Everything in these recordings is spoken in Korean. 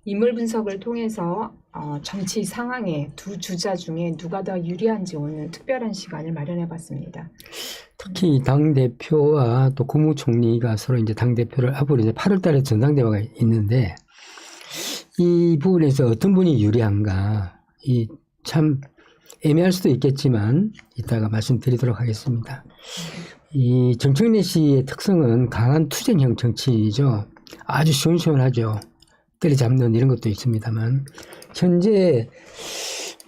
인물 분석을 통해서 정치 상황에 두 주자 중에 누가 더 유리한지 오늘 특별한 시간을 마련해 봤습니다. 특히 당대표와 또 국무총리가 서로 이제 당대표를 앞으로 이제 8월 달에 전당대회가 있는데 이 부분에서 어떤 분이 유리한가 이 참 애매할 수도 있겠지만 이따가 말씀드리도록 하겠습니다. 이 정청래 씨의 특성은 강한 투쟁형 정치이죠. 아주 시원시원하죠. 때려잡는 이런 것도 있습니다만 현재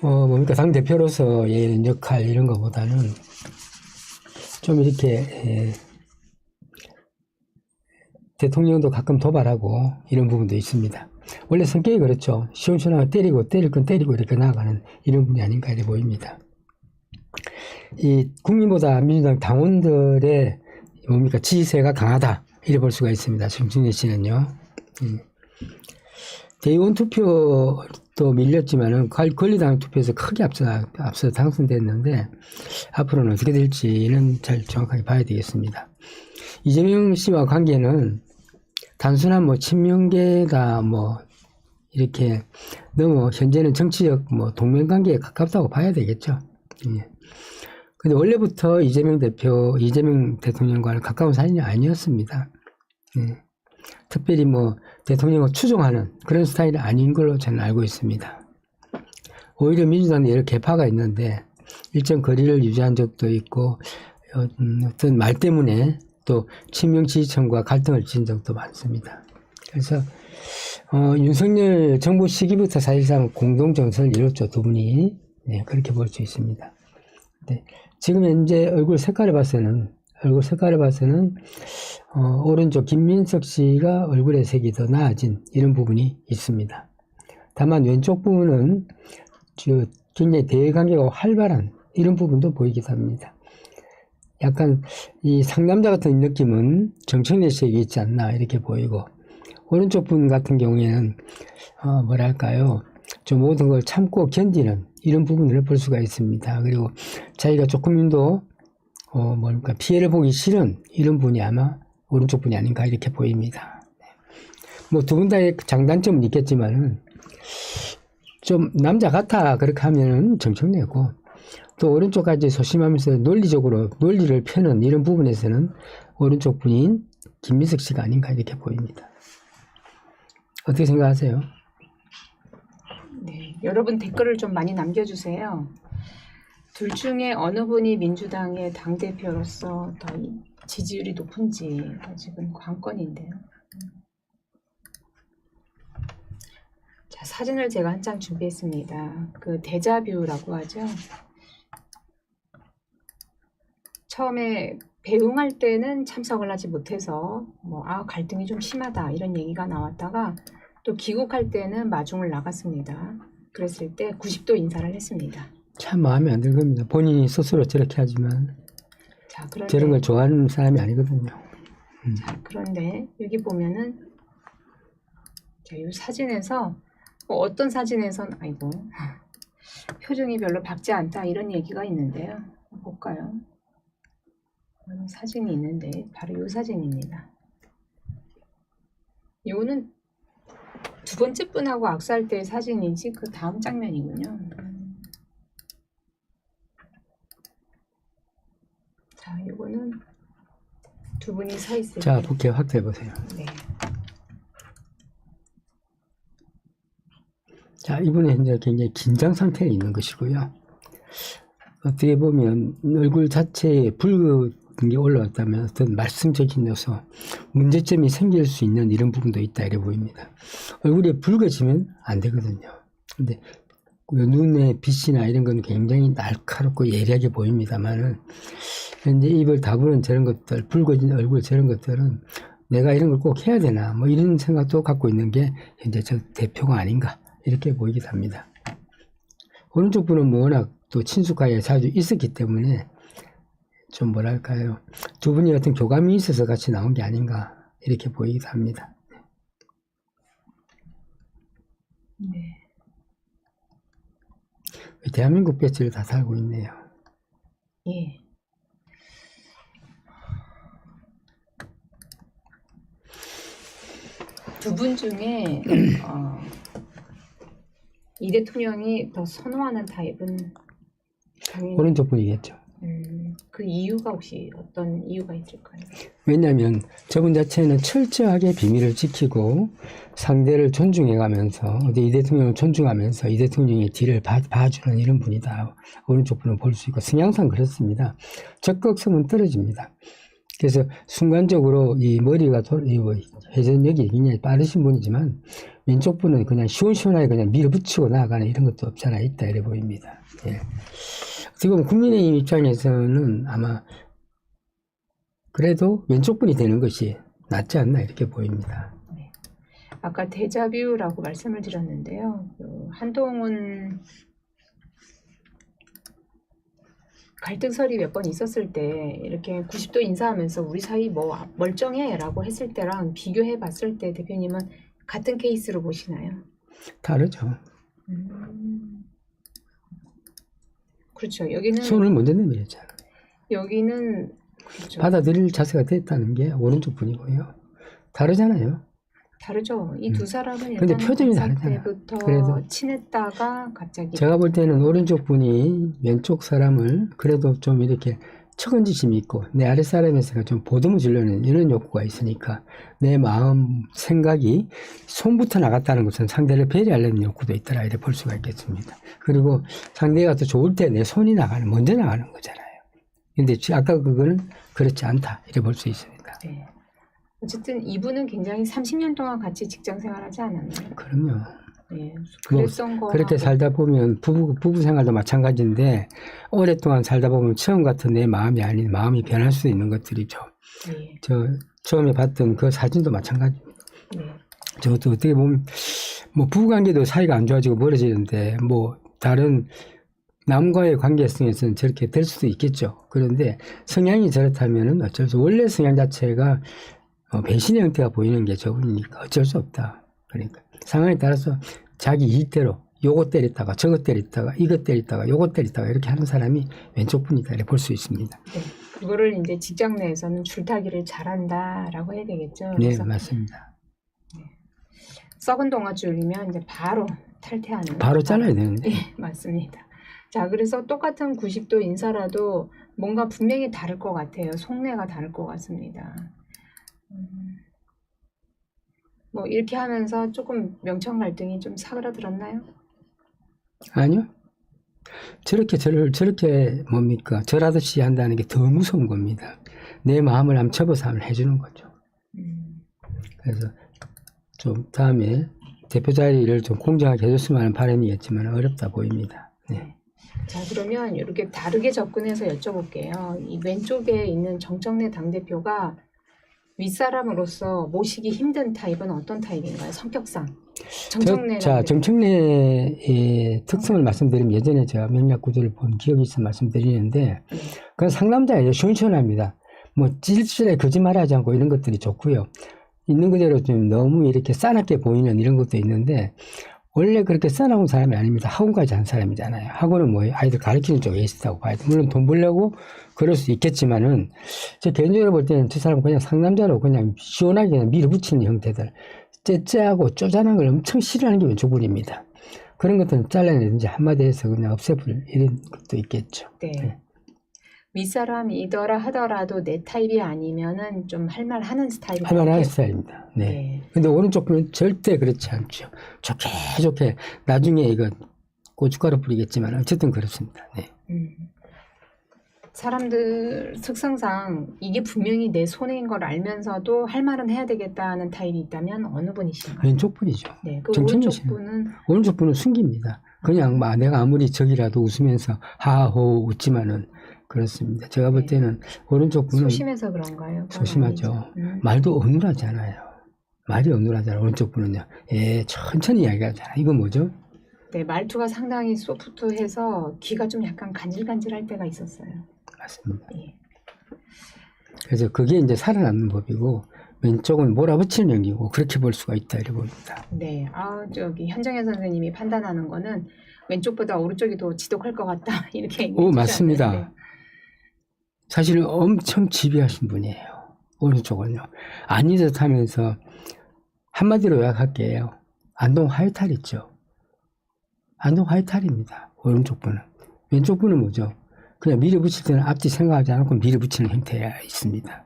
뭡니까 당대표로서의 역할 이런 것보다는 좀 이렇게 대통령도 가끔 도발하고 이런 부분도 있습니다. 원래 성격이 그렇죠. 시원시원하게 때리고 때릴 건 때리고 이렇게 나아가는 이런 분이 아닌가 이렇게 보입니다. 이 국민보다 민주당 당원들의 뭡니까 지지세가 강하다 이렇게 볼 수가 있습니다. 정청래 씨는요. 대의원 투표도 밀렸지만은 권리당 투표에서 크게 앞서 당선됐는데 앞으로는 어떻게 될지는 잘 정확하게 봐야 되겠습니다. 이재명 씨와 관계는 단순한 친명계다 이렇게 너무 현재는 정치적 동맹관계에 가깝다고 봐야 되겠죠. 예. 근데 원래부터 이재명 대통령과는 가까운 사이는 아니었습니다. 예. 특별히 대통령을 추종하는 그런 스타일이 아닌 걸로 저는 알고 있습니다. 오히려 민주당에 여러 개파가 있는데 일정 거리를 유지한 적도 있고 어떤 말 때문에 또 친명 지지층과 갈등을 빚은 적도 많습니다. 그래서 윤석열 정부 시기부터 사실상 공동정선을 이뤘죠. 두 분이. 네, 그렇게 볼 수 있습니다. 네, 지금 현재 얼굴 색깔을 봐서는 오른쪽 김민석 씨가 얼굴의 색이 더 나아진 이런 부분이 있습니다. 다만 왼쪽 부분은 굉장히 대외관계가 활발한 이런 부분도 보이기도 합니다. 약간 이 상남자 같은 느낌은 정청래 씨에게 있지 않나 이렇게 보이고 오른쪽 분 같은 경우에는 좀 모든 걸 참고 견디는 이런 부분을 볼 수가 있습니다. 그리고 자기가 조금도 피해를 보기 싫은 이런 분이 아마 오른쪽 분이 아닌가 이렇게 보입니다. 두 분 다의 장단점은 있겠지만은 좀 남자 같아 그렇게 하면은 정청래고 또 오른쪽까지 소심하면서 논리를 펴는 이런 부분에서는 오른쪽 분인 김민석 씨가 아닌가 이렇게 보입니다. 어떻게 생각하세요? 네, 여러분 댓글을 좀 많이 남겨주세요. 둘 중에 어느 분이 민주당의 당대표로서 더 지지율이 높은지가 지금 관건인데요. 자, 사진을 제가 한 장 준비했습니다. 그 데자뷰라고 하죠. 처음에 배웅할 때는 참석을 하지 못해서 갈등이 좀 심하다 이런 얘기가 나왔다가 또 귀국할 때는 마중을 나갔습니다. 그랬을 때 90도 인사를 했습니다. 참 마음에 안 들 겁니다. 본인이 스스로 저렇게 하지만 저런 걸 좋아하는 사람이 아니거든요. 자, 그런데 여기 보면은 이 사진에서 어떤 사진에선 표정이 별로 밝지 않다 이런 얘기가 있는데요. 볼까요? 사진이 있는데 바로 이 사진입니다. 이거는 두 번째 분하고 악수할 때의 사진인지 그 다음 장면이군요. 자, 이거는 두 분이 서 있을 때. 자, 볼게요. 확대해 보세요. 네. 자, 이분은 현재 굉장히 긴장 상태에 있는 것이고요. 어떻게 보면 얼굴 자체에 붉은 게 올라왔다면 어떤 말씀적인 요소, 문제점이 생길 수 있는 이런 부분도 있다 이래 보입니다. 얼굴이 붉어지면 안 되거든요. 근데 눈의 빛이나 이런 건 굉장히 날카롭고 예리하게 보입니다만은 현재 입을 다무는 저런 것들, 붉어진 얼굴 저런 것들은 내가 이런 걸 꼭 해야 되나 이런 생각도 갖고 있는 게 현재 저 대표가 아닌가 이렇게 보이기도 합니다. 오른쪽 분은 워낙 또 친숙하게 자주 있었기 때문에 좀 두 분이 어떤 교감이 있어서 같이 나온 게 아닌가 이렇게 보이기도 합니다. 네. 대한민국 배지를 다 달고 있네요. 예. 두 분 중에 이 대통령이 더 선호하는 타입은 당연히 오른쪽 분이겠죠. 그 이유가 혹시 어떤 이유가 있을까요? 왜냐하면 저분 자체는 철저하게 비밀을 지키고 상대를 존중해가면서 이 대통령을 존중하면서 이 대통령의 뒤를 봐주는 이런 분이다. 오른쪽 분은 볼 수 있고 성향상 그렇습니다. 적극성은 떨어집니다. 그래서 순간적으로 이 머리가 회전력이 굉장히 빠르신 분이지만 왼쪽 분은 그냥 시원시원하게 그냥 밀어붙이고 나아가는 이런 것도 없잖아 있다 이래 보입니다. 예. 지금 국민의힘 입장에서는 아마 그래도 왼쪽 분이 되는 것이 낫지 않나 이렇게 보입니다. 네. 아까 데자뷰라고 말씀을 드렸는데요. 한동훈 갈등설이 몇 번 있었을 때 이렇게 90도 인사하면서 우리 사이 뭐 멀쩡해 라고 했을 때랑 비교해 봤을 때 대표님은 같은 케이스로 보시나요? 다르죠. 그렇죠. 여기는 손을 먼저 내밀었잖아요. 여기는 그렇죠. 받아들일 자세가 됐다는 게 오른쪽 분이고요. 다르잖아요. 다르죠. 이 두 사람은 근데 일단 표정이 공사 다르잖아. 때부터 그래도 친했다가 갑자기 제가 볼 때는 오른쪽 분이 왼쪽 사람을 그래도 좀 이렇게 측은지심이 있고 내 아랫사람에서 좀 보듬어 주려는 이런 욕구가 있으니까 내 마음 생각이 손부터 나갔다는 것은 상대를 배려하려는 욕구도 있더라 이렇게 볼 수가 있겠습니다. 그리고 상대가 더 좋을 때 내 손이 먼저 나가는 거잖아요. 근데 아까 그거는 그렇지 않다 이렇게 볼 수 있습니다. 네. 어쨌든 이분은 굉장히 30년 동안 같이 직장 생활하지 않았나요? 그럼요. 네. 그랬던 거 그렇게 살다 보면 부부 생활도 마찬가지인데 오랫동안 살다 보면 처음 같은 내 마음이 아닌 마음이 변할 수 있는 것들이죠. 네. 저 처음에 봤던 그 사진도 마찬가지입니다. 네. 저도 어떻게 보면 뭐 부부관계도 사이가 안 좋아지고 멀어지는데 뭐 다른 남과의 관계성에서는 저렇게 될 수도 있겠죠. 그런데 성향이 저렇다면은 어쩔 수 원래 성향 자체가 배신의 형태가 보이는 게 저분이니까 어쩔 수 없다. 그러니까 상황에 따라서 자기 이익대로 요거 때렸다가 저거 때렸다가 이거 때렸다가 요거 때렸다가 이렇게 하는 사람이 왼쪽 분이다 이렇게 볼 수 있습니다. 네. 그거를 이제 직장 내에서는 줄타기를 잘한다라고 해야 되겠죠. 네, 그래서 맞습니다. 썩은 동아줄이면 이제 바로 탈퇴하는. 바로 잘라야 되는데. 예, 맞습니다. 자, 그래서 똑같은 90도 인사라도 뭔가 분명히 다를 것 같아요. 속내가 다를 것 같습니다. 뭐 이렇게 하면서 조금 명청 갈등이 좀 사그라들었나요? 아니요. 저렇게 뭡니까? 절하듯이 한다는 게 더 무서운 겁니다. 내 마음을 한번 접어서 한번 해주는 거죠. 그래서 좀 다음에 대표 자리를 좀 공정하게 해줬으면 하는 바람이겠지만 어렵다 보입니다. 네. 자, 그러면 이렇게 다르게 접근해서 여쭤볼게요. 이 왼쪽에 있는 정청래 당대표가 윗사람으로서 모시기 힘든 타입은 어떤 타입인가요? 성격상. 정청래의 특성을 말씀드리면 예전에 제가 명략 구조를 본 기억이 있어 말씀드리는데 그건 상남자예요. 시원시원합니다. 뭐 찔찔하게 거짓말하지 않고 이런 것들이 좋고요. 있는 그대로 좀 너무 이렇게 싸납게 보이는 이런 것도 있는데 원래 그렇게 싸나운 사람이 아닙니다. 학원까지 한 사람이잖아요. 학원은 뭐 아이들 가르치는 쪽에 있다고 봐야 돼. 물론 돈 벌려고 그럴 수 있겠지만은 제 개인적으로 볼 때는 저 사람은 그냥 상남자로 그냥 시원하게 그냥 밀어붙이는 형태들. 째째하고 쪼잔한 걸 엄청 싫어하는 게 왼쪽 분입니다. 그런 것들은 잘라내든지 한마디에서 그냥 없애버릴 이런 것도 있겠죠. 네. 네. 윗사람이더라 하더라도 내 타입이 아니면은 좀 할말하는 스타일이 할만한 스타일입니다. 네. 네. 근데 오른쪽 분은 절대 그렇지 않죠. 좋게 나중에 이거 고춧가루 뿌리겠지만 어쨌든 그렇습니다. 네. 사람들 특성상 이게 분명히 내 손해인 걸 알면서도 할 말은 해야 되겠다는 타입이 있다면 어느 분이신가요? 왼쪽 분이죠. 네, 그 정청래 오른쪽 씨는. 분은 오른쪽 분은 숨깁니다. 그냥 막 내가 아무리 적이라도 웃으면서 하하호 웃지만은 그렇습니다. 제가 볼 때는 오른쪽 분은 소심해서 그런가요? 소심하죠. 말도 어눌하잖아요. 말이 어눌하잖아요. 오른쪽 분은요. 천천히 이야기하잖아요. 이건 뭐죠? 네, 말투가 상당히 소프트해서 귀가 좀 약간 간질간질할 때가 있었어요. 맞습니다. 예. 그래서 그게 이제 살아남는 법이고 왼쪽은 몰아붙이는 연기고 그렇게 볼 수가 있다 이렇게 봅니다. 네, 저기 현정혜 선생님이 판단하는 거는 왼쪽보다 오른쪽이 더 지독할 것 같다 이렇게 얘기해 맞습니다. 주셨는데. 사실은 엄청 지배하신 분이에요. 오른쪽은요. 아니듯 하면서 한마디로 요약할게요. 안동 하이탈 있죠. 완전 화이탈입니다. 오른쪽 분은. 왼쪽 분은 뭐죠? 그냥 밀어붙일 때는 앞뒤 생각하지 않고 밀어붙이는 형태가 있습니다.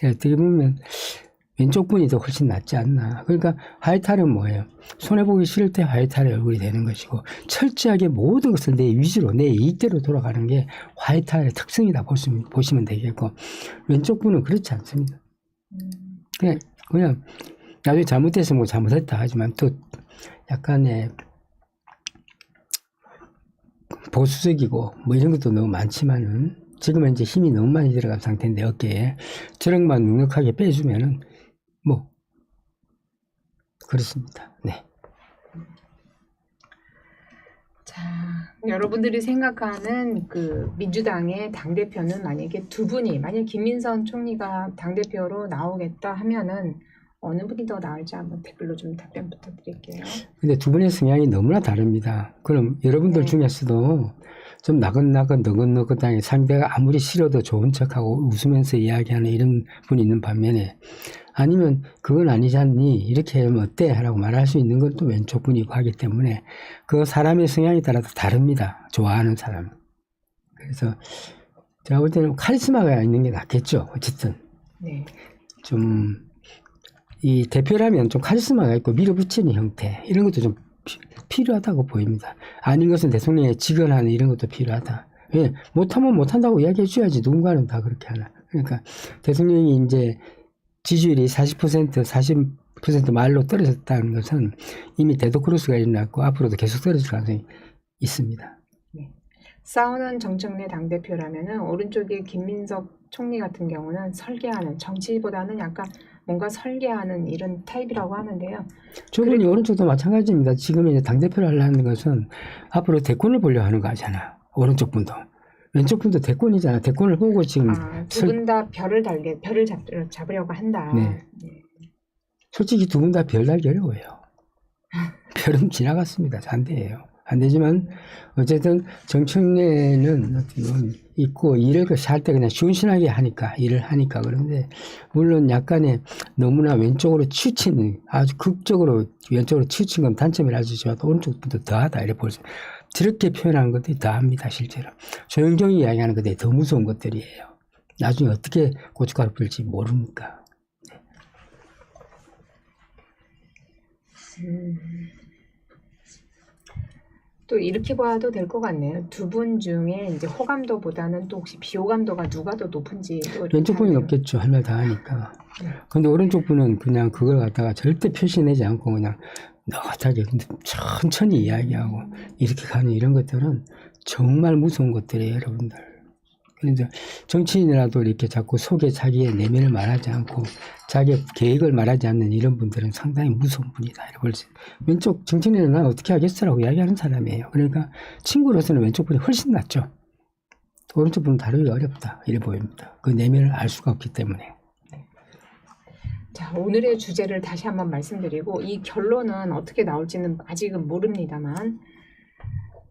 어떻게 보면 왼쪽 분이 더 훨씬 낫지 않나. 그러니까 화이탈은 뭐예요? 손해보기 싫을 때 화이탈의 얼굴이 되는 것이고, 철저하게 모든 것을 내 위주로, 내 이익대로 돌아가는 게 화이탈의 특성이다 보시면 되겠고, 왼쪽 분은 그렇지 않습니다. 그냥 나중에 잘못해서 뭐 잘못했다 하지만 또 약간의 보수적이고 뭐 이런 것도 너무 많지만은, 지금은 이제 힘이 너무 많이 들어간 상태인데 어깨에 저력만 넉넉하게 빼주면은 뭐 그렇습니다. 네. 자, 여러분들이 생각하는 그 민주당의 당대표는 만약에 두 분이, 만약 김민선 총리가 당대표로 나오겠다 하면은 어느 분이 더 나을지 한번 댓글로 좀 답변 부탁드릴게요. 근데 두 분의 성향이 너무나 다릅니다. 그럼 여러분들 네. 중에서도 좀 나긋나긋 너긋너긋하게 상대가 아무리 싫어도 좋은 척하고 웃으면서 이야기하는 이런 분이 있는 반면에, 아니면 그건 아니지 않니? 이렇게 하면 어때? 라고 말할 수 있는 건 또 왼쪽 분이고 하기 때문에 그 사람의 성향에 따라서 다릅니다. 좋아하는 사람. 그래서 제가 볼 때는 카리스마가 있는 게 낫겠죠. 어쨌든. 네. 좀 이 대표라면 좀 카리스마가 있고 밀어붙이는 형태, 이런 것도 좀 필요하다고 보입니다. 아닌 것은 대통령의 직언하는 이런 것도 필요하다. 왜? 못하면 못한다고 이야기해 줘야지. 누군가는 다 그렇게 하나. 그러니까 대통령이 이제 지지율이 40% 말로 떨어졌다는 것은 이미 데드크로스가 일어났고 앞으로도 계속 떨어질 가능성이 있습니다. 네. 싸우는 정청래 당대표라면은 오른쪽에 김민석 총리 같은 경우는 설계하는, 정치보다는 약간 뭔가 설계하는 이런 타입이라고 하는데요. 저분이 오른쪽도 마찬가지입니다. 지금 이제 당대표를 하려는 것은 앞으로 대권을 보려고 하는 거잖아. 오른쪽 분도. 왼쪽 분도 대권이잖아. 대권을 보고 지금. 두 분 다 별을 잡으려고 한다. 네. 솔직히 두 분 다 별 달기 어려워요. 별은 지나갔습니다. 반대예요. 안 되지만 어쨌든 정청래는 있고 일을 할 때 그냥 시원시원하게 하니까, 일을 하니까. 그런데 물론 약간의 너무나 왼쪽으로 치우친, 아주 극적으로 왼쪽으로 치우친 건 단점이라지만 오른쪽부터 더하다 이렇게 볼 수. 저렇게 표현하는 것들이 더합니다. 실제로 조영경이 이야기하는 것들이 더 무서운 것들이에요. 나중에 어떻게 고춧가루 뿌릴지 모르니까. 또 이렇게 봐도 될 것 같네요. 두 분 중에 이제 호감도보다는 또 혹시 비호감도가 누가 더 높은지. 왼쪽 분이 높겠죠. 할 말 다 하니까. 근데 오른쪽 분은 그냥 그걸 갖다가 절대 표시내지 않고 그냥 너긋하게 천천히 이야기하고 이렇게 가는 이런 것들은 정말 무서운 것들이에요, 여러분들. 그런데 정치인이라도 이렇게 자꾸 속에 자기의 내면을 말하지 않고 자기의 계획을 말하지 않는 이런 분들은 상당히 무서운 분이다. 이렇게 왼쪽 정치인은 난 어떻게 하겠어라고 이야기하는 사람이에요. 그러니까 친구로서는 왼쪽 분이 훨씬 낫죠. 오른쪽 분은 다루기 어렵다. 이래 보입니다. 그 내면을 알 수가 없기 때문에. 자, 오늘의 주제를 다시 한번 말씀드리고 이 결론은 어떻게 나올지는 아직은 모릅니다만,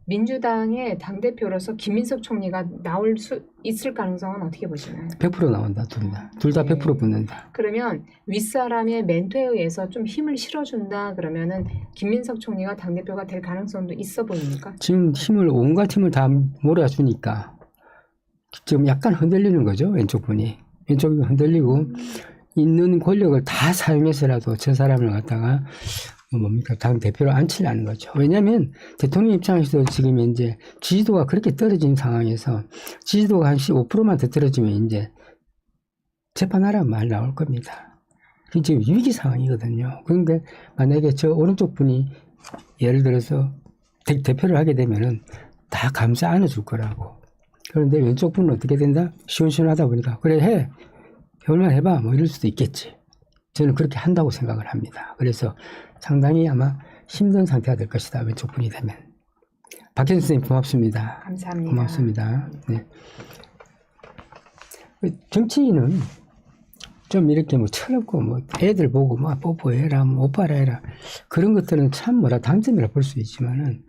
민주당의 당대표로서 김민석 총리가 나올 수 있을 가능성은 어떻게 보시나요? 100% 나온다. 둘 다 100% 붙는다. 그러면 윗사람의 멘토에 의해서 좀 힘을 실어준다 그러면은 김민석 총리가 당대표가 될 가능성도 있어 보입니까? 지금 온갖 힘을 다 몰아주니까 지금 약간 흔들리는 거죠. 왼쪽 분이. 왼쪽이 흔들리고 있는 권력을 다 사용해서라도 저 사람을 갖다가 당 대표로 앉히려는 거죠. 왜냐하면 대통령 입장에서도 지금 이제 지지도가 그렇게 떨어진 상황에서 지지도가 한 15%만 더 떨어지면 이제 재판하라는 말 나올 겁니다. 지금 위기 상황이거든요. 그런데 만약에 저 오른쪽 분이 예를 들어서 대표를 하게 되면은 다 감싸 안아줄 거라고. 그런데 왼쪽 분은 어떻게 된다? 시원시원하다 보니까 그래 해. 얼마나 해봐. 뭐 이럴 수도 있겠지. 저는 그렇게 한다고 생각을 합니다. 그래서 상당히 아마 힘든 상태가 될 것이다. 왼쪽 분이 되면. 박현수 선생님 고맙습니다. 감사합니다. 고맙습니다. 네. 정치인은 좀 이렇게 뭐 철없고 뭐 애들 보고 뭐 뽀뽀해라, 뭐 오빠라 해라. 그런 것들은 참 단점이라 볼 수 있지만은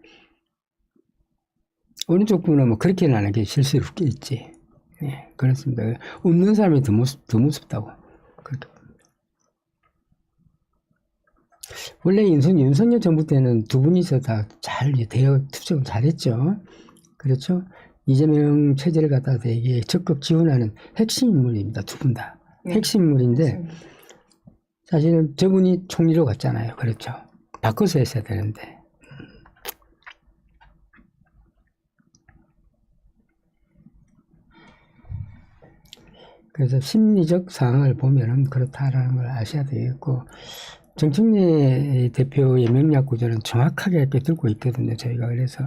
오른쪽 분은 뭐 그렇게는 안 하게 실수롭겠지. 네, 그렇습니다. 웃는 사람이 더 무섭다고. 그렇게. 원래 윤석열 정부 때는 두 분이서 다 잘 대여 투쟁을 잘했죠. 그렇죠? 이재명 체제를 갖다 되게 적극 지원하는 핵심 인물입니다. 두 분 다. 네, 핵심 인물인데 맞습니다. 사실은 저분이 총리로 갔잖아요. 그렇죠? 바꿔서 했어야 되는데. 그래서 심리적 상황을 보면은 그렇다라는 걸 아셔야 되겠고, 정청래 대표의 명략 구조는 정확하게 꿰뚫고 있거든요. 저희가 그래서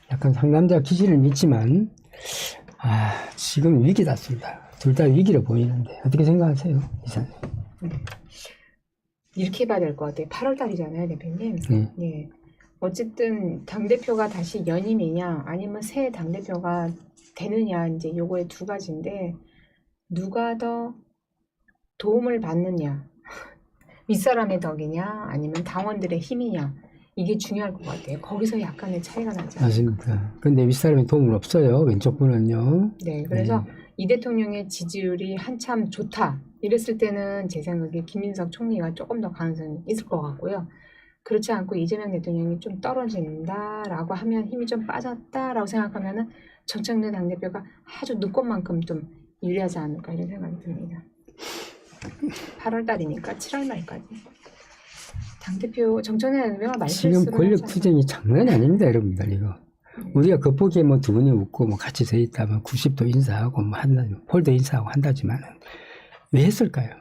약간 상남자 기질을 믿지만 지금 위기dat습니다. 둘 다 위기로 보이는데 어떻게 생각하세요, 이사님? 이렇게 봐야 될 것 같아요. 8월 달이잖아요, 대표님. 예. 어쨌든 당대표가 다시 연임이냐 아니면 새 당대표가 되느냐 이제 요거의 두 가지인데 누가 더 도움을 받느냐 윗사람의 덕이냐 아니면 당원들의 힘이냐 이게 중요할 것 같아요. 거기서 약간의 차이가 나죠. 맞습니다. 근데 윗사람이 도움은 없어요. 왼쪽 분은요. 네, 그래서 이 대통령의 지지율이 한참 좋다 이랬을 때는 제 생각에 김민석 총리가 조금 더 가능성이 있을 것 같고요. 그렇지 않고 이재명 대통령이 좀 떨어진다라고 하면 힘이 좀 빠졌다라고 생각하면은 정청래 당대표가 아주 눈꽃만큼 좀 유리하지 않을까 이런 생각이 듭니다. 8월 달이니까 7월 말까지. 당대표 정청래 당대표가 말실수를 지금 권력 투쟁이 장난이 아닙니다, 여러분들 이거. 우리가 겉보기에 뭐 두 분이 웃고 뭐 같이 서 있다면 90도 인사하고 뭐 폴더 인사하고 한다지만은 왜 했을까요?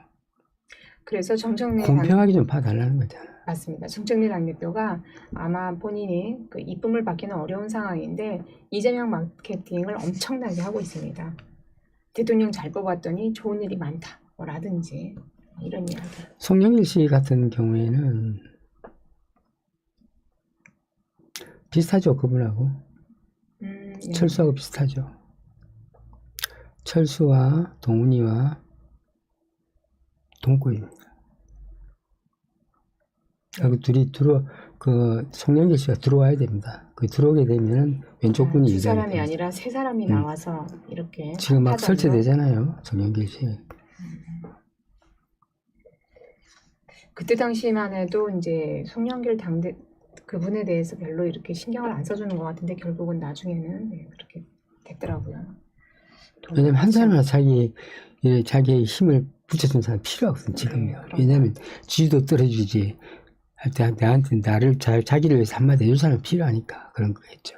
그래서 정청래 공평하게 좀 봐달라는 거잖아. 맞습니다. 정청래 당대표가 아마 본인이 그 이쁨을 받기는 어려운 상황인데 이재명 마케팅을 엄청나게 하고 있습니다. 대통령 잘 뽑았더니 좋은 일이 많다. 라든지 이런 이야기. 송영길 씨 같은 경우에는 비슷하죠, 그분하고. 네. 철수하고 비슷하죠. 철수와 동훈이와 동구입니다. 그리고 둘이 송영길 씨가 들어와야 됩니다. 그 들어오게 되면 왼쪽 분이 두 사람이 됩니다. 아니라 세 사람이 나와서 이렇게 지금 막 합하자면 설치되잖아요, 송영길 씨. 그때 당시만 해도 이제 송영길 당대 그분에 대해서 별로 이렇게 신경을 안 써주는 것 같은데 결국은 나중에는 그렇게 됐더라고요. 왜냐면 한 사람은 자기의 힘을 붙여준 사람 필요 없어요, 지금요. 왜냐면 지지도 떨어지지. 나한테 자기를 위해서 한마디 해줄 사람이 필요하니까 그런 거겠죠.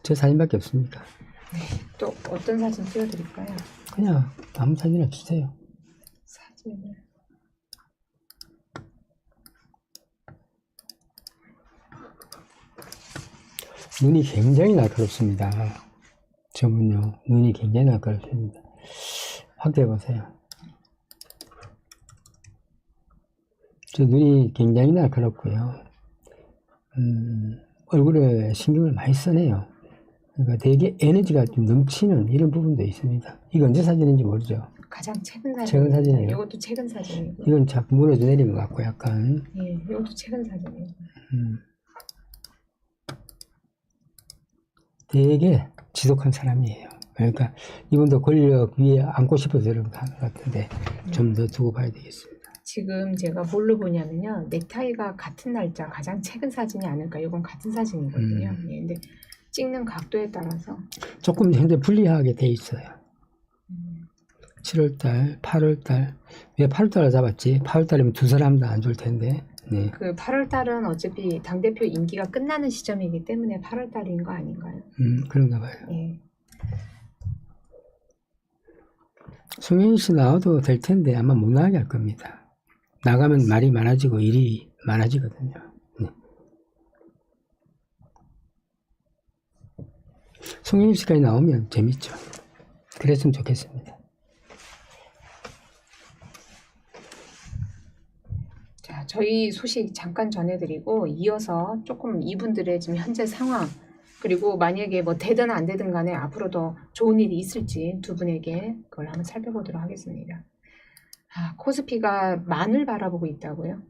저 사진밖에 없습니까? 또 어떤 사진 띄워드릴까요? 그냥 아무 사진이나 주세요. 사진을 눈이 굉장히 날카롭습니다. 저분요, 눈이 굉장히 날카롭습니다. 확대해 보세요. 저 눈이 굉장히 날카롭고요. 얼굴에 신경을 많이 쓰네요. 그러니까 되게 에너지가 좀 넘치는 이런 부분도 있습니다. 이거 언제 사진인지 모르죠. 가장 최근 사진. 최근 사진이에요. 이것도 최근 사진이고. 이건 자꾸 무너져 내린 것 같고 약간. 예, 이것도 최근 사진이에요. 되게 지독한 사람이에요. 그러니까 이분도 권력 위에 앉고 싶어서 이런 거 하는 것 같은데 좀 더 두고 봐야 되겠습니다. 지금 제가 뭘로 보냐면요. 넥타이가 같은 날짜 가장 최근 사진이 아닐까. 이건 같은 사진이거든요. 예, 근데 찍는 각도에 따라서 조금 현재 불리하게 돼 있어요. 7월달, 8월달. 왜 8월달을 잡았지? 8월달이면 두 사람 다 안 줄 텐데. 네. 그 8월 달은 어차피 당대표 임기가 끝나는 시점이기 때문에 8월 달인 거 아닌가요? 그런가 봐요. 예. 송영길 씨 나와도 될 텐데 아마 못 나가게 할 겁니다. 나가면 말이 많아지고 일이 많아지거든요. 네. 송영길 씨까지 나오면 재밌죠. 그랬으면 좋겠습니다. 자, 저희 소식 잠깐 전해드리고 이어서 조금 이분들의 지금 현재 상황 그리고 만약에 뭐 되든 안 되든 간에 앞으로 더 좋은 일이 있을지 두 분에게 그걸 한번 살펴보도록 하겠습니다. 코스피가 만을 바라보고 있다고요?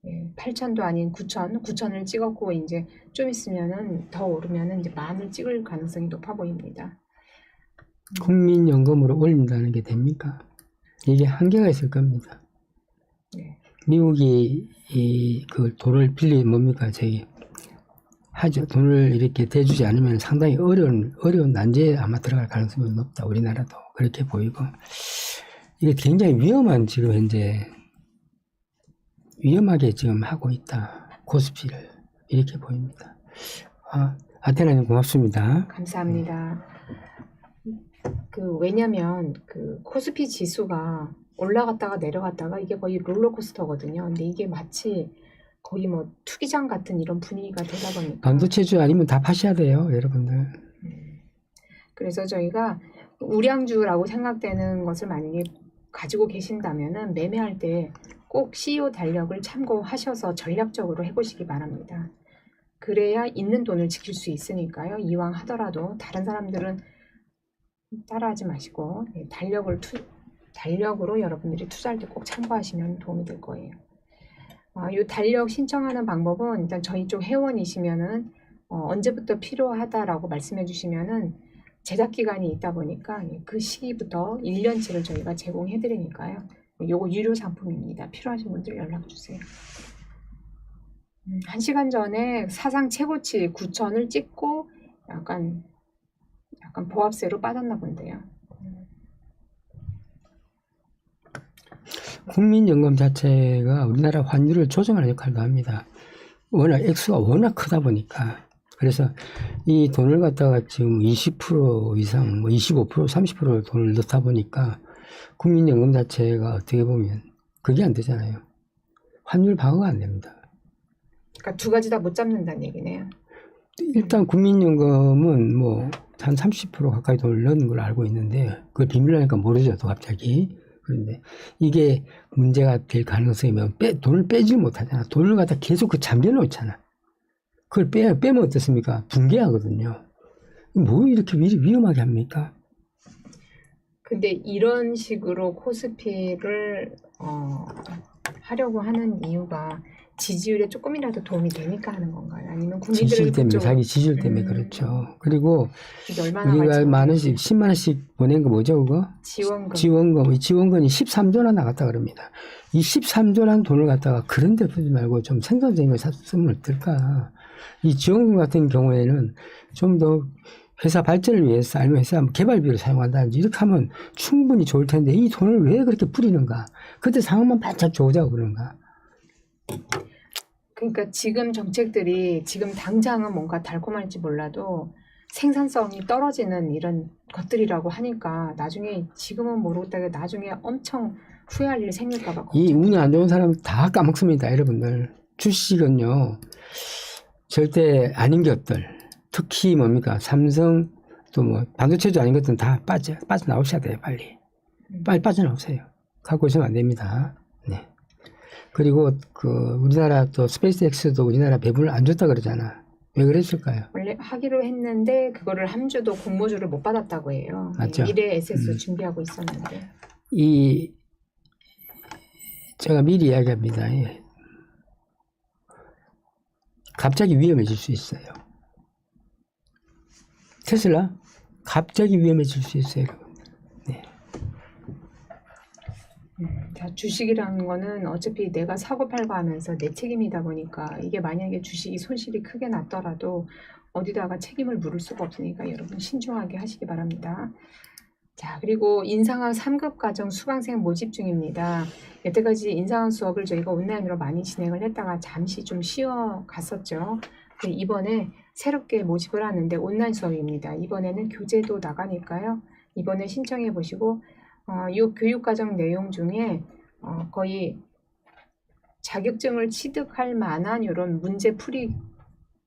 예, 8천도 아닌 9천을 찍었고 이제 좀 있으면은 더 오르면은 이제 만을 찍을 가능성이 높아 보입니다. 국민연금으로 올린다는 게 됩니까? 이게 한계가 있을 겁니다. 네. 미국이 그 돈을 뭡니까? 하죠. 돈을 이렇게 대주지 않으면 상당히 어려운 난제에 아마 들어갈 가능성이 높다. 우리나라도 그렇게 보이고. 이게 굉장히 위험한 지금 현재 위험하게 지금 하고 있다. 코스피를 이렇게 보입니다. 아테나님 고맙습니다. 감사합니다. 왜냐면 코스피 지수가 올라갔다가 내려갔다가 이게 거의 롤러코스터거든요. 근데 이게 마치 거의 뭐 투기장 같은 이런 분위기가 되다 보니까 반도체주 아니면 다 파셔야 돼요, 여러분들. 그래서 저희가 우량주라고 생각되는 것을 만약에 가지고 계신다면은 매매할 때 꼭 CEO 달력을 참고하셔서 전략적으로 해보시기 바랍니다. 그래야 있는 돈을 지킬 수 있으니까요. 이왕 하더라도 다른 사람들은 따라하지 마시고 달력으로 여러분들이 투자할 때 꼭 참고하시면 도움이 될 거예요. 이 달력 신청하는 방법은 일단 저희 쪽 회원이시면은 언제부터 필요하다라고 말씀해 주시면은 제작 기간이 있다 보니까 그 시기부터 1년치를 저희가 제공해 드리니까요. 요거 유료 상품입니다. 필요하신 분들 연락 주세요. 1시간 전에 사상 최고치 9,000을 찍고 약간 보합세로 빠졌나 본데요. 국민연금 자체가 우리나라 환율을 조정하는 역할도 합니다. 워낙 액수가 워낙 크다 보니까. 그래서 이 돈을 갖다가 지금 20% 이상, 25%, 30% 돈을 넣다 보니까 국민연금 자체가 어떻게 보면 그게 안 되잖아요. 환율 방어가 안 됩니다. 그러니까 두 가지 다 못 잡는다는 얘기네요. 일단 국민연금은 한 30% 가까이 돈을 넣는 걸 알고 있는데 그걸 비밀로 하니까 모르죠, 또 갑자기. 그런데 이게 문제가 될 가능성이 돈을 빼질 못하잖아. 돈을 갖다 계속 잠겨놓잖아. 그걸 빼면 어떻습니까? 붕괴하거든요. 뭐 이렇게 위험하게 합니까? 근데 이런 식으로 코스피를 하려고 하는 이유가 지지율에 조금이라도 도움이 되니까 하는 건가요? 아니면 국민들을 지지율 때문에, 자기 지지율 때문에 그렇죠. 그리고 얼마나 우리가 갈지 만 원씩, 10만 원씩 보낸 거 뭐죠, 그거? 지원금. 이 지원금이 13조나 나갔다 그럽니다. 이 13조라는 돈을 갖다가 그런 데 쓰지 말고 좀 생산적인 걸 쓰면 어떨까? 이 지원금 같은 경우에는 좀 더 회사 발전을 위해서 아니면 회사 개발비를 사용한다든지 이렇게 하면 충분히 좋을 텐데 이 돈을 왜 그렇게 뿌리는가? 그때 상황만 바짝 좋으자고 그러는가? 그러니까 지금 정책들이 지금 당장은 뭔가 달콤할지 몰라도 생산성이 떨어지는 이런 것들이라고 하니까 나중에 지금은 모르겠다가 나중에 엄청 후회할 일이 생길까 봐 이 운이 안 좋은 사람 다 까먹습니다, 여러분들. 주식은요 절대 아닌 것들, 특히 뭡니까 삼성 또 반도체도 아닌 것들은 다 빠져나오셔야 돼요. 빨리 빠져나오세요. 갖고 있으면 안 됩니다. 네. 그리고 우리나라 또 스페이스X도 우리나라 배분을 안 줬다 그러잖아. 왜 그랬을까요? 원래 하기로 했는데 그거를 함주도 공모주를 못 받았다고 해요. 맞죠? 미래 SS 준비하고 있었는데. 제가 미리 이야기합니다. 갑자기 위험해질 수 있어요. 테슬라 갑자기 위험해질 수 있어요. 네. 자, 주식이라는 거는 어차피 내가 사고 팔고 하면서 내 책임이다 보니까 이게 만약에 주식이 손실이 크게 났더라도 어디다가 책임을 물을 수가 없으니까 여러분 신중하게 하시기 바랍니다. 자, 그리고 인상학 3급 과정 수강생 모집 중입니다. 여태까지 인상학 수업을 저희가 온라인으로 많이 진행을 했다가 잠시 좀 쉬어갔었죠. 이번에 새롭게 모집을 하는데 온라인 수업입니다. 이번에는 교재도 나가니까요. 이번에 신청해 보시고 이 교육과정 내용 중에 거의 자격증을 취득할 만한 이런 문제풀이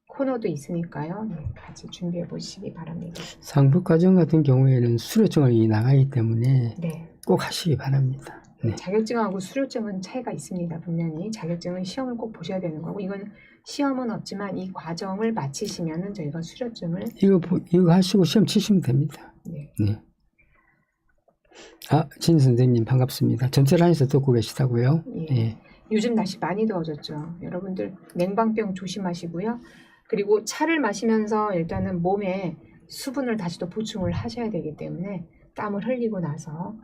코너도 있으니까요. 같이 준비해 보시기 바랍니다. 상급과정 같은 경우에는 수료증이 나가기 때문에 네. 꼭 하시기 바랍니다. 네. 자격증하고 수료증은 차이가 있습니다. 분명히 자격증은 시험을 꼭 보셔야 되는 거고 이건 시험은 없지만 이 과정을 마치시면은 저희가 수료증을 이거 하시고 시험 치시면 됩니다. 네. 네. 진 선생님 반갑습니다. 전철안에서 듣고 계시다고요? 예. 네. 요즘 날씨 많이 더워졌죠. 여러분들 냉방병 조심하시고요. 그리고 차를 마시면서 일단은 몸에 수분을 다시 또 보충을 하셔야 되기 때문에 땀을 흘리고 나서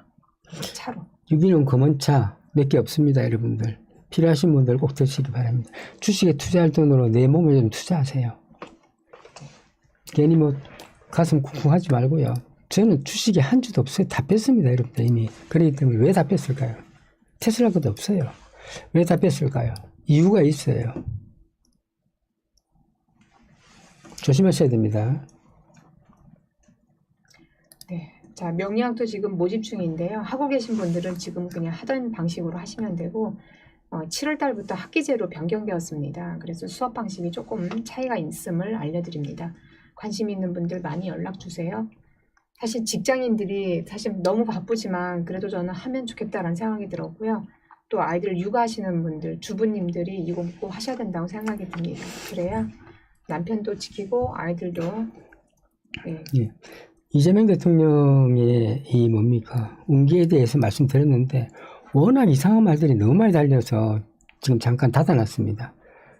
차로. 유기농 검은 차 몇 개 없습니다, 여러분들. 필요하신 분들 꼭 드시기 바랍니다. 주식에 투자할 돈으로 내 몸에 좀 투자하세요. 괜히 뭐 가슴 쿵쿵 하지 말고요. 저는 주식에 한 주도 없어요. 다 뺐습니다, 여러분들 이미. 그렇기 때문에 왜 다 뺐을까요? 테슬라 것도 없어요. 왜 다 뺐을까요? 이유가 있어요. 조심하셔야 됩니다. 네. 자, 명리학도 지금 모집 중인데요. 하고 계신 분들은 지금 그냥 하던 방식으로 하시면 되고 7월 달부터 학기제로 변경되었습니다. 그래서 수업 방식이 조금 차이가 있음을 알려드립니다. 관심 있는 분들 많이 연락 주세요. 사실 직장인들이 사실 너무 바쁘지만 그래도 저는 하면 좋겠다라는 생각이 들었고요. 또 아이들 육아하시는 분들, 주부님들이 이거 꼭 하셔야 된다고 생각이 듭니다. 그래야 남편도 지키고 아이들도 네. 예. 이재명 대통령의 이 뭡니까 운기에 대해서 말씀드렸는데 워낙 이상한 말들이 너무 많이 달려서 지금 잠깐 닫아놨습니다.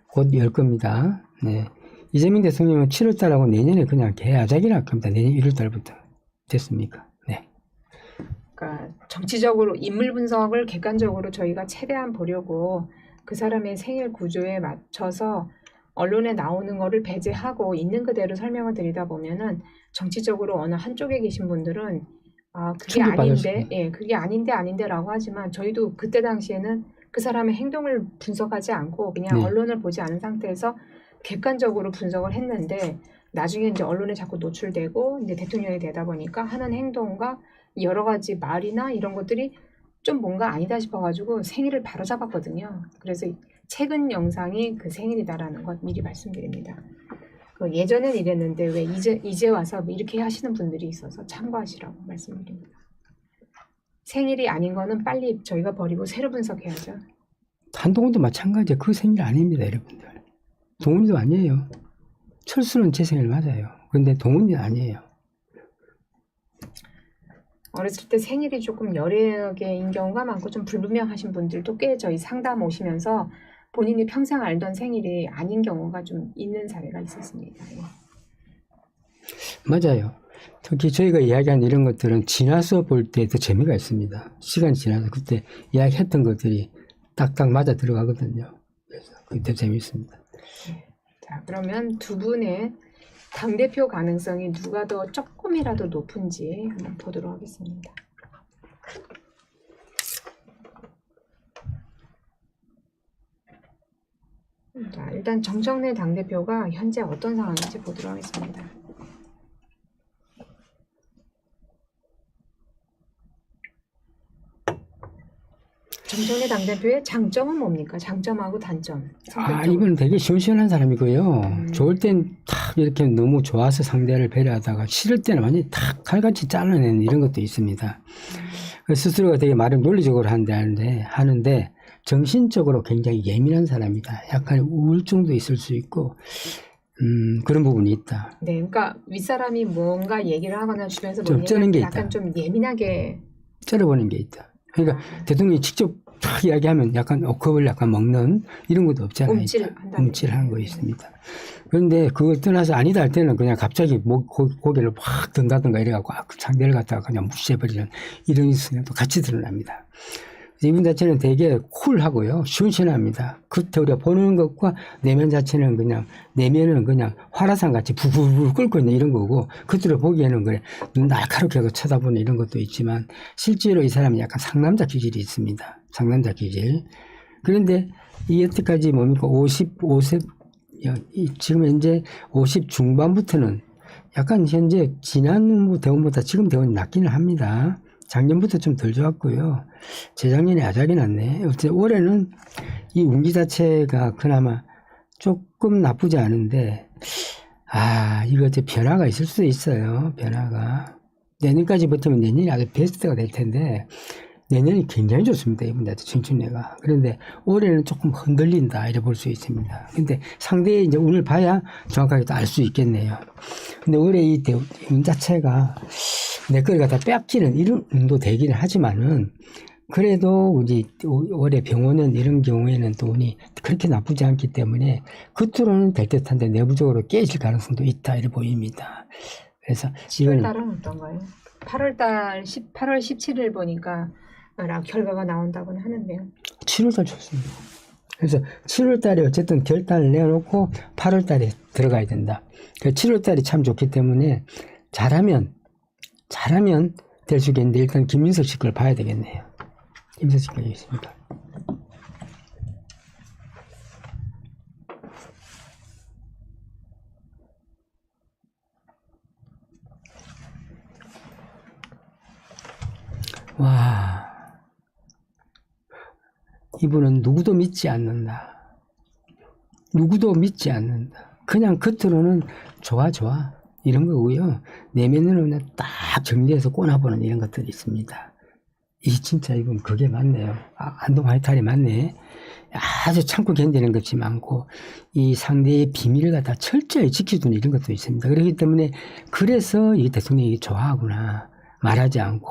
곧 열 겁니다. 네. 이재명 대통령은 7월달하고 내년에 그냥 개아작이라 할 겁니다. 내년 1월달부터 됐습니까? 네. 그러니까 정치적으로 인물 분석을 객관적으로 저희가 최대한 보려고 그 사람의 생일 구조에 맞춰서 언론에 나오는 거를 배제하고 있는 그대로 설명을 드리다 보면은 정치적으로 어느 한쪽에 계신 분들은 그게 아닌데, 예, 그게 아닌데라고 하지만 저희도 그때 당시에는 그 사람의 행동을 분석하지 않고 그냥 네. 언론을 보지 않은 상태에서 객관적으로 분석을 했는데 나중에 이제 언론에 자꾸 노출되고 이제 대통령이 되다 보니까 하는 행동과 여러 가지 말이나 이런 것들이 좀 뭔가 아니다 싶어가지고 생일을 바로 잡았거든요. 그래서 최근 영상이 그 생일이다라는 것 미리 말씀드립니다. 예전엔 이랬는데 왜 이제 와서 이렇게 하시는 분들이 있어서 참고하시라고 말씀드립니다. 생일이 아닌 거는 빨리 저희가 버리고 새로 분석해야죠. 한동훈도 마찬가지예요. 그 생일 아닙니다, 여러분들. 동훈이도 아니에요. 철수는 제 생일 맞아요. 근데 동훈이는 아니에요. 어렸을 때 생일이 조금 여러 개인 경우가 많고 좀 불분명하신 분들도 꽤 저희 상담 오시면서 본인이 평생 알던 생일이 아닌 경우가 좀 있는 사례가 있었습니다. 예. 맞아요. 특히 저희가 이야기한 이런 것들은 지나서 볼 때 더 재미가 있습니다. 시간이 지나서 그때 이야기했던 것들이 딱딱 맞아 들어가거든요. 그래서 그때 재미있습니다. 네. 자, 그러면 두 분의 당대표 가능성이 누가 더 조금이라도 높은지 한번 보도록 하겠습니다. 자, 일단 정청래 당대표가 현재 어떤 상황인지 보도록 하겠습니다. 정청래 당대표의 장점은 뭡니까? 장점하고 단점. 이건 되게 시원시원한 사람이고요. 좋을 땐 탁 이렇게 너무 좋아서 상대를 배려하다가 싫을 때는 완전히 탁 칼같이 잘라내는 이런 것도 있습니다. 스스로가 되게 말을 논리적으로 하는데 정신적으로 굉장히 예민한 사람이다. 약간 우울증도 있을 수 있고 그런 부분이 있다. 네, 그러니까 윗사람이 뭔가 얘기를 하거나 주변에서 좀 쩌는 게 약간 있다. 좀 예민하게 쩔어보는 게 있다. 그러니까 대통령이 직접 탁 이야기하면 약간 겁을 약간 먹는 이런 것도 없잖아요. 움찔하는 거 있습니다. 그런데 그걸 떠나서 아니다 할 때는 그냥 갑자기 고개를 확 든다든가 이래갖고 상대를 갖다가 그냥 무시해버리는 이런 성향도 같이 드러납니다. 이분 자체는 되게 쿨하고요. 시원시원합니다. 그때 우리가 보는 것과 내면 자체는 내면은 그냥 화라산 같이 부부부 끓고 있는 이런 거고, 겉으로 보기에는 그래, 눈 날카롭게 하고 쳐다보는 이런 것도 있지만, 실제로 이 사람이 약간 상남자 기질이 있습니다. 상남자 기질. 그런데 이 여태까지 뭡니까? 55세, 지금 현재 50 중반부터는 약간 현재 지난 대원보다 지금 대원이 낫기는 합니다. 작년부터 좀 덜 좋았고요. 재작년에 아작이 났네. 올해는 이 운기 자체가 그나마 조금 나쁘지 않은데, 이거 이제 변화가 있을 수도 있어요. 변화가. 내년까지 버티면 내년이 아주 베스트가 될 텐데, 내년이 굉장히 좋습니다. 이분 자체 청춘내가. 그런데 올해는 조금 흔들린다. 이래 볼 수 있습니다. 근데 상대의 이제 운을 봐야 정확하게 또 알 수 있겠네요. 근데 올해 이 운 자체가 내 거를 갖다 뺏기는 이런 운도 되기는 하지만은, 그래도 우리 올해 병원은 이런 경우에는 또 운이 그렇게 나쁘지 않기 때문에 겉으로는 될 듯한데 내부적으로 깨질 가능성도 있다. 이래 보입니다. 그래서 7월 이건 달은 어떤가요? 8월 17일 보니까 결과가 나온다고는 하는데요. 7월달 좋습니다. 그래서 7월달에 어쨌든 결단을 내놓고 8월달에 들어가야 된다. 7월달이 참 좋기 때문에 잘하면 될 수 있겠는데 일단 김민석 씨 걸 봐야 되겠네요. 김민석 씨가 여기 있습니다. 와, 이분은 누구도 믿지 않는다. 누구도 믿지 않는다. 그냥 겉으로는 좋아 이런 거고요. 내면으로는 딱 정리해서 꼬나보는 이런 것들이 있습니다. 진짜 이분 그게 맞네요. 안동 하이탈이 맞네. 아주 참고 견디는 것이 많고 이 상대의 비밀을 갖다 철저히 지켜주는 이런 것도 있습니다. 그렇기 때문에 그래서 이 대통령이 좋아하구나. 말하지 않고.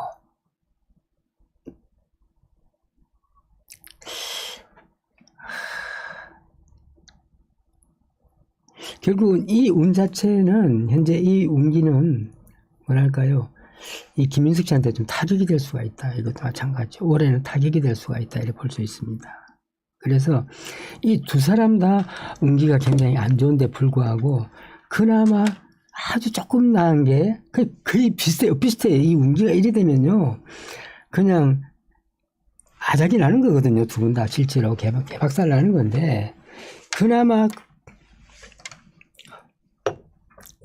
결국은 이 운 자체는 현재 이 운기는 뭐랄까요, 이 김민석 씨한테 좀 타격이 될 수가 있다. 이것도 마찬가지. 올해는 타격이 될 수가 있다. 이렇게 볼 수 있습니다. 그래서 이 두 사람 다 운기가 굉장히 안 좋은데 불구하고 그나마 아주 조금 나은 게 거의 비슷해요. 이 운기가 이래 되면요, 그냥 아작이 나는 거거든요. 두 분 다 실제로 개박살 나는 건데 그나마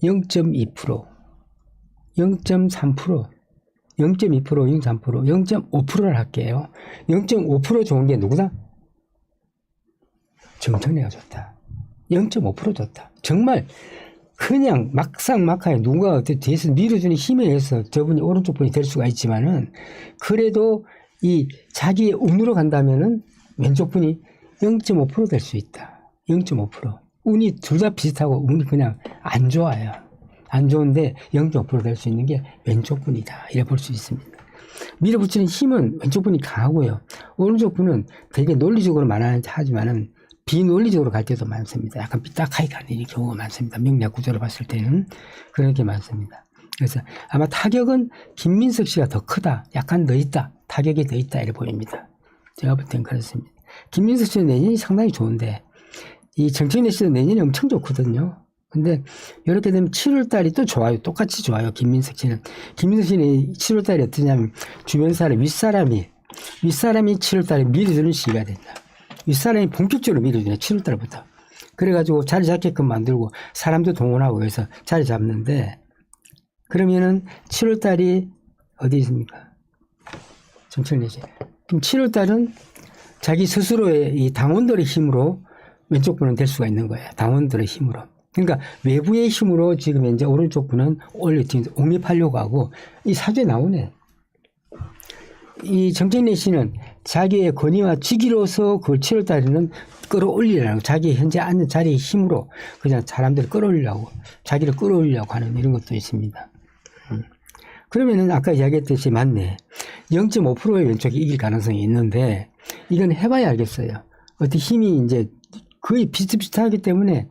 0.2%, 0.3%, 0.2%, 0.3%, 0.5%를 할게요. 0.5% 좋은 게 누구다? 정청래가 좋다. 0.5% 좋다. 정말 그냥 막상막하게 누가 뒤에서 밀어주는 힘에 의해서 저분이 오른쪽 분이 될 수가 있지만은 그래도 이 자기의 운으로 간다면은 왼쪽 분이 0.5% 될 수 있다. 0.5%. 운이 둘 다 비슷하고 운이 그냥 안 좋아요. 안 좋은데 0.5% 될 수 있는 게 왼쪽 분이다. 이래 볼 수 있습니다. 밀어붙이는 힘은 왼쪽 분이 강하고요. 오른쪽 분은 되게 논리적으로 하지만은 비논리적으로 갈 때도 많습니다. 약간 삐딱하게 가는 경우가 많습니다. 명리학 구조로 봤을 때는 그런 게 많습니다. 그래서 아마 타격은 김민석 씨가 더 크다. 약간 더 있다. 타격이 더 있다. 이래 보입니다. 제가 볼 땐 그렇습니다. 김민석 씨는 내년이 상당히 좋은데 이 정청래 씨도 내년이 엄청 좋거든요. 근데 이렇게 되면 7월달이 또 좋아요. 똑같이 좋아요. 김민석 씨는 7월달이 어떠냐면 주변 사람, 윗사람이 7월달에 밀어주는 시기가 된다. 윗사람이 본격적으로 밀어주네. 7월달부터. 그래가지고 자리 잡게끔 만들고 사람도 동원하고 해서 자리 잡는데 그러면은 7월달이 어디 있습니까? 정청래 씨. 그럼 7월달은 자기 스스로의 이 당원들의 힘으로 왼쪽 분은 될 수가 있는 거예요. 당원들의 힘으로. 그러니까 외부의 힘으로 지금 현재 오른쪽 분은 옹립하려고 하고 이 사주에 나오네. 이 정청래 씨는 자기의 권위와 직위로서 그걸 7월달에는 끌어올리려고 자기 현재 앉는 자리의 힘으로 그냥 사람들을 끌어올리려고 자기를 끌어올리려고 하는 이런 것도 있습니다. 그러면은 아까 이야기했듯이 맞네. 0.5%의 왼쪽이 이길 가능성이 있는데 이건 해봐야 알겠어요. 어떤 힘이 이제 거의 비슷비슷하기 때문에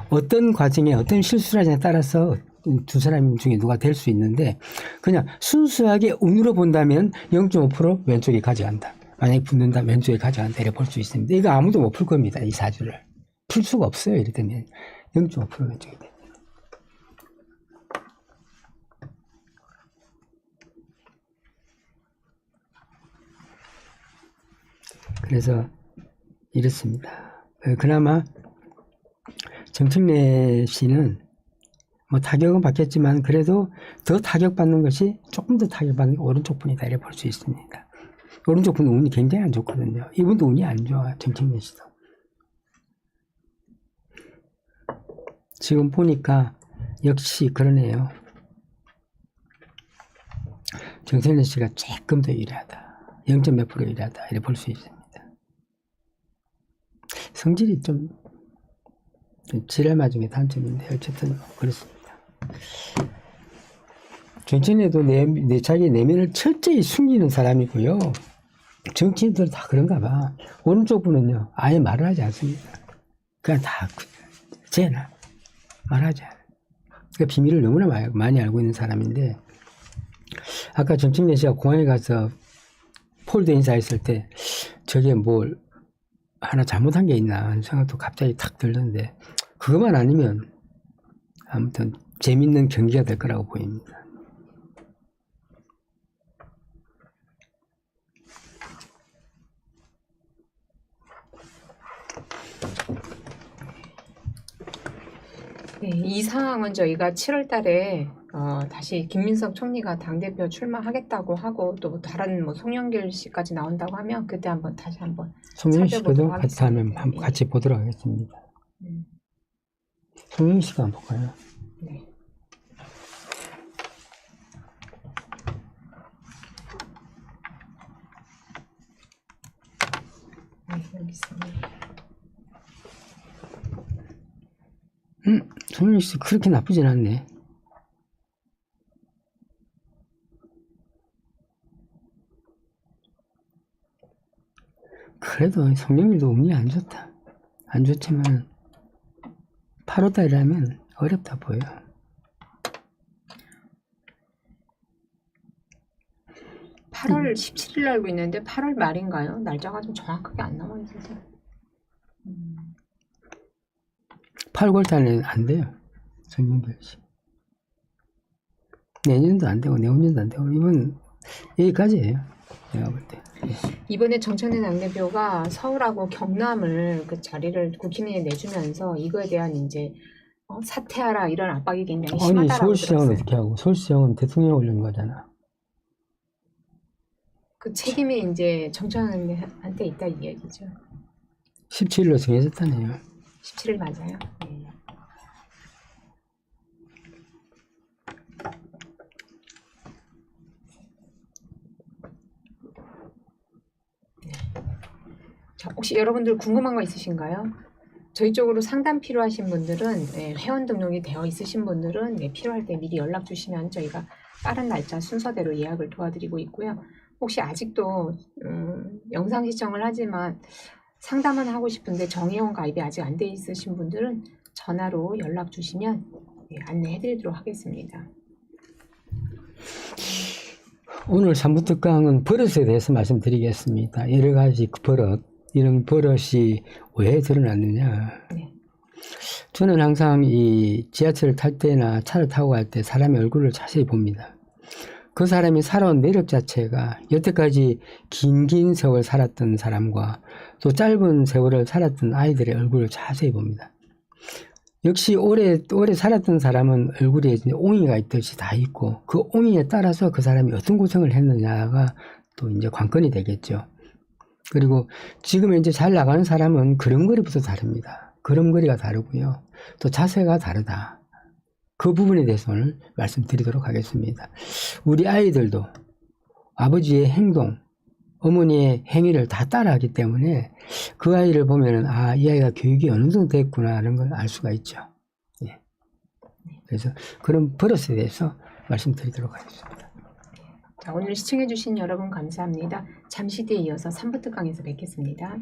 어떤 과정에 어떤 실수를 하냐에 따라서 두 사람 중에 누가 될 수 있는데 그냥 순수하게 운으로 본다면 0.5% 왼쪽에 가져간다. 만약에 붙는다 왼쪽에 가져간다 이렇게 볼 수 있습니다. 이거 아무도 못 풀 겁니다. 이 사주를. 풀 수가 없어요. 이렇게 되면 0.5% 왼쪽에 됩니다. 그래서 이렇습니다. 그나마 정청래 씨는 뭐 타격은 받겠지만 그래도 더 타격받는 것이 조금 더 타격받는 게 오른쪽 분이다 이렇게 볼 수 있습니다. 오른쪽 분은 운이 굉장히 안 좋거든요. 이분도 운이 안 좋아. 정청래 씨도. 지금 보니까 역시 그러네요. 정청래 씨가 조금 더 유리하다. 0.몇 % 유리하다 이렇게 볼 수 있습니다. 성질이 좀 지랄마 중에 단점인데 어쨌든 그렇습니다. 정치인도 자기 내면을 철저히 숨기는 사람이고요. 정치인들은 다 그런가 봐. 오른쪽 분은요 아예 말을 하지 않습니다. 그냥 다 쟤나 말하지 않아요. 그 비밀을 너무나 많이 알고 있는 사람인데, 아까 정청래 씨가 공항에 가서 폴드 인사했을 때 저게 뭘 하나 잘못한 게 있나 하는 생각도 갑자기 탁 들던데, 그것만 아니면 아무튼 재밌는 경기가 될 거라고 보입니다. 네, 이 상황은 저희가 7월 달에 다시 김민석 총리가 당대표 출마하겠다고 하고 또 다른 뭐 송영길 씨까지 나온다고 하면 그때 한번 다시 한번 송영길 씨도 살펴보도록 같이 하면 하겠습니다. 한번 같이 보도록 하겠습니다. 음, 송영길 씨가 한번 볼까요? 네. 여기 있습니다. 송영길 씨 그렇게 나쁘진 않네. 그래도 송영길도 운이 안 좋다. 안 좋지만 8월달이라면 어렵다 보여. 8월 17일 알고 있는데 8월 말인가요? 날짜가 좀 정확하게 안 나와 있어서. 8월달에는 안 돼요. 송영길 씨. 내년도 안 되고 내후년도 안 되고 이번 여기까지예요. 내가 볼 때. 이번에 정청래 당대표가 서울하고 경남을 그 자리를 국힘에 내주면서 이거에 대한 이제 사퇴하라 이런 압박이 굉장히 아니 심하다라고 서울시장은 들었어요. 어떻게 하고 서울시장은 대통령이 올린 거잖아. 그 책임이 이제 정청래한테 있다 이 얘기죠. 17일로 정해졌다네요. 17일 맞아요. 네. 자, 혹시 여러분들 궁금한 거 있으신가요? 저희 쪽으로 상담 필요하신 분들은 회원 등록이 되어 있으신 분들은 필요할 때 미리 연락 주시면 저희가 빠른 날짜 순서대로 예약을 도와드리고 있고요. 혹시 아직도 영상 시청을 하지만 상담은 하고 싶은데 정회원 가입이 아직 안 돼 있으신 분들은 전화로 연락 주시면 안내해 드리도록 하겠습니다. 오늘 3부 특강은 버릇에 대해서 말씀드리겠습니다. 여러 가지 버릇, 이런 버릇이 왜 드러났느냐. 네. 저는 항상 이 지하철을 탈 때나 차를 타고 갈 때 사람의 얼굴을 자세히 봅니다. 그 사람이 살아온 내력 자체가 여태까지 긴 세월 살았던 사람과 또 짧은 세월을 살았던 아이들의 얼굴을 자세히 봅니다. 역시 오래 살았던 사람은 얼굴에 옹이가 있듯이 다 있고 그 옹이에 따라서 그 사람이 어떤 고생을 했느냐가 또 이제 관건이 되겠죠. 그리고 지금 이제 잘 나가는 사람은 걸음걸이부터 다릅니다. 걸음걸이가 다르고요. 또 자세가 다르다. 그 부분에 대해서 오늘 말씀드리도록 하겠습니다. 우리 아이들도 아버지의 행동, 어머니의 행위를 다 따라하기 때문에 그 아이를 보면은 아, 이 아이가 교육이 어느 정도 됐구나 하는 걸 알 수가 있죠. 예. 그래서 그런 버릇에 대해서 말씀드리도록 하겠습니다. 자, 오늘 시청해주신 여러분 감사합니다. 잠시 뒤에 이어서 3부 특강에서 뵙겠습니다.